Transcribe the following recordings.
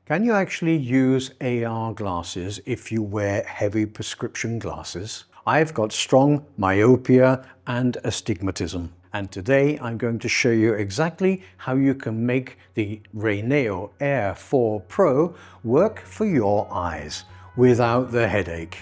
Can you actually use AR glasses if you wear heavy prescription glasses? I've got strong myopia and astigmatism, and today I'm going to show you exactly how you can make the Rayneo Air 4 Pro work for your eyes without the headache.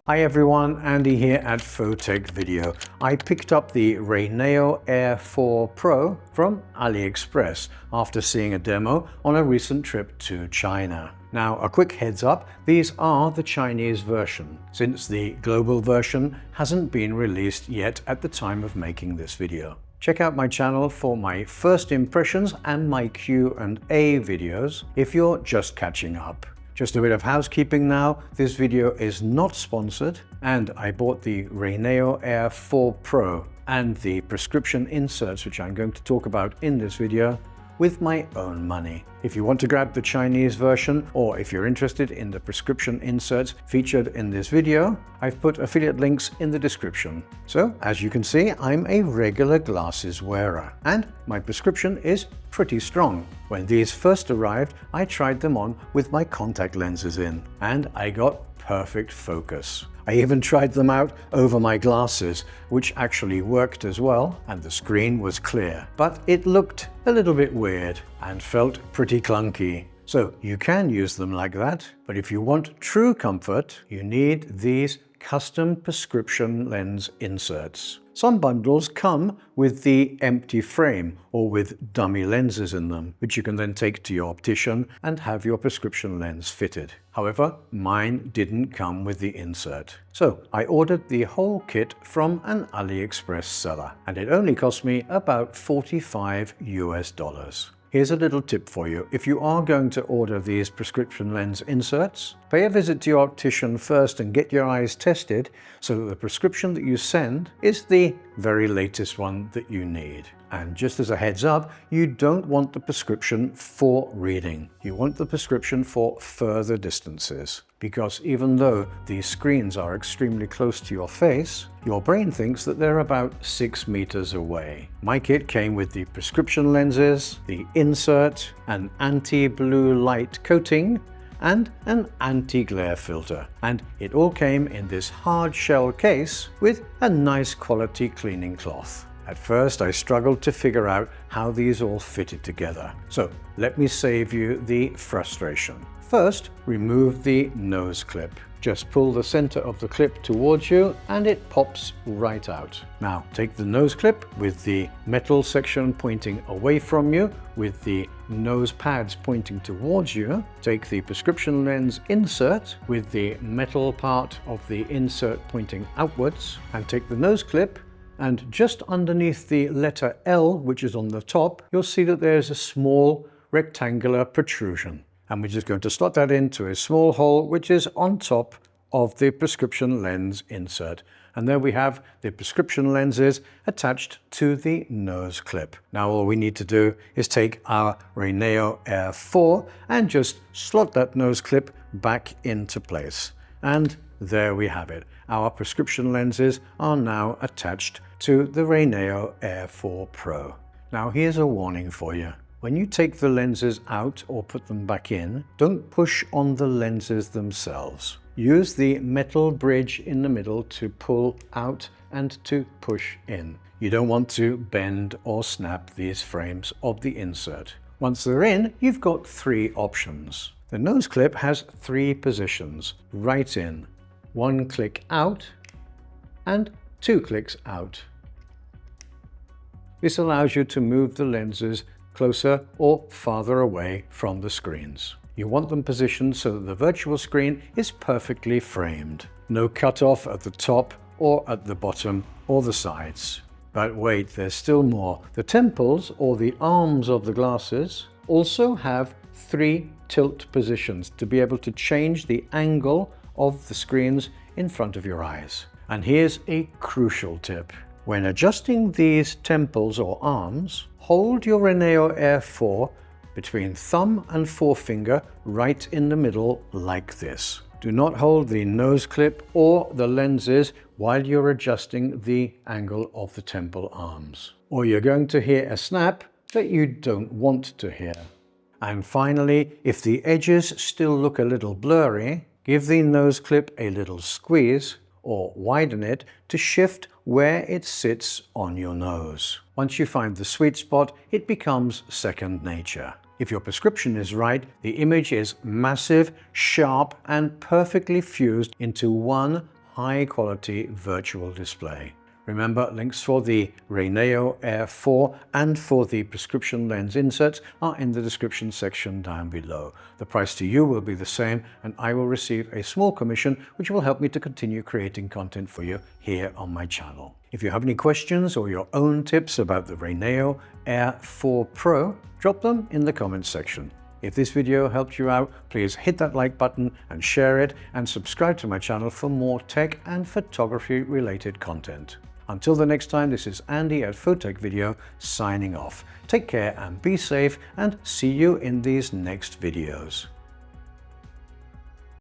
Hi everyone, Andy here at Photechvideo. I picked up the Rayneo Air 4 Pro from AliExpress after seeing a demo on a recent trip to China. Now, a quick heads up, these are the Chinese version, since the global version hasn't been released yet at the time of making this video. Check out my channel for my first impressions and my Q&A videos if you're just catching up. Just a bit of housekeeping now, this video is not sponsored, and I bought the Rayneo Air 4 Pro and the prescription inserts, which I'm going to talk about in this video, with my own money. If you want to grab the Chinese version, or if you're interested in the prescription inserts featured in this video, I've put affiliate links in the description. So, as you can see, I'm a regular glasses wearer, and my prescription is pretty strong. When these first arrived, I tried them on with my contact lenses in, and I got perfect focus. I even tried them out over my glasses, which actually worked as well, and the screen was clear. But it looked a little bit weird and felt pretty clunky. So you can use them like that, but if you want true comfort, you need these custom prescription lens inserts. Some bundles come with the empty frame or with dummy lenses in them, which you can then take to your optician and have your prescription lens fitted. However, mine didn't come with the insert. So I ordered the whole kit from an AliExpress seller, and it only cost me about $45 US. Here's a little tip for you. If you are going to order these prescription lens inserts, pay a visit to your optician first and get your eyes tested so that the prescription that you send is the very latest one that you need. And just as a heads up, you don't want the prescription for reading. You want the prescription for further distances. Because even though these screens are extremely close to your face, your brain thinks that they're about 6 meters away. My kit came with the prescription lenses, the insert, an anti-blue light coating, and an anti-glare filter. And it all came in this hard shell case with a nice quality cleaning cloth. At first, I struggled to figure out how these all fitted together. So let me save you the frustration. First, remove the nose clip. Just pull the center of the clip towards you and it pops right out. Now take the nose clip with the metal section pointing away from you, with the nose pads pointing towards you. Take the prescription lens insert with the metal part of the insert pointing outwards, and take the nose clip, and just underneath the letter L, which is on the top, you'll see that there's a small rectangular protrusion. And we're just going to slot that into a small hole which is on top of the prescription lens insert. And there we have the prescription lenses attached to the nose clip. Now all we need to do is take our Rayneo Air 4 and just slot that nose clip back into place. And there we have it. Our prescription lenses are now attached to the Rayneo Air 4 Pro. Now here's a warning for you. When you take the lenses out or put them back in, don't push on the lenses themselves. Use the metal bridge in the middle to pull out and to push in. You don't want to bend or snap these frames of the insert. Once they're in, you've got 3 options. The nose clip has 3 positions: right in, 1 click out, and 2 clicks out. This allows you to move the lenses closer or farther away from the screens. You want them positioned so that the virtual screen is perfectly framed. No cutoff at the top or at the bottom or the sides. But wait, there's still more. The temples, or the arms of the glasses, also have 3 tilt positions to be able to change the angle of the screens in front of your eyes. And here's a crucial tip. When adjusting these temples or arms, hold your Rayneo Air 4 between thumb and forefinger right in the middle like this. Do not hold the nose clip or the lenses while you're adjusting the angle of the temple arms, or you're going to hear a snap that you don't want to hear. And finally, if the edges still look a little blurry, give the nose clip a little squeeze or widen it to shift where it sits on your nose. Once you find the sweet spot, it becomes second nature. If your prescription is right, the image is massive, sharp, and perfectly fused into one high-quality virtual display. Remember, links for the Rayneo Air 4 and for the prescription lens inserts are in the description section down below. The price to you will be the same, and I will receive a small commission which will help me to continue creating content for you here on my channel. If you have any questions or your own tips about the Rayneo Air 4 Pro, drop them in the comments section. If this video helped you out, please hit that like button and share it, and subscribe to my channel for more tech and photography related content. Until the next time, this is Andy at Photechvideo signing off. Take care and be safe, and see you in these next videos.